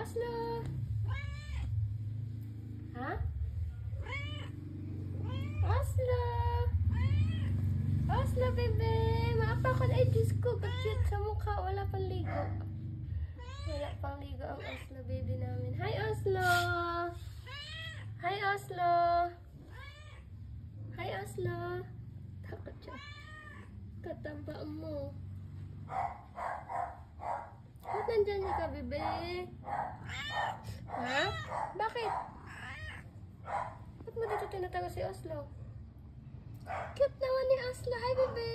Oslo! Ha? Oslo! Oslo, bebe! Maapa ko na. Ay, Diyos ko. Cute sa mukha. Wala pang ligo. Wala pang ligo ang Oslo, baby namin. Hi, Oslo! Hi, Oslo! Hi, Oslo! Takot siya. Katamba mo. Ba't nandyan ka, bebe? Ha? Bakit? Ba't mo dito tinatago si Oslo? Cute naman ni Oslo. Hi, bebe!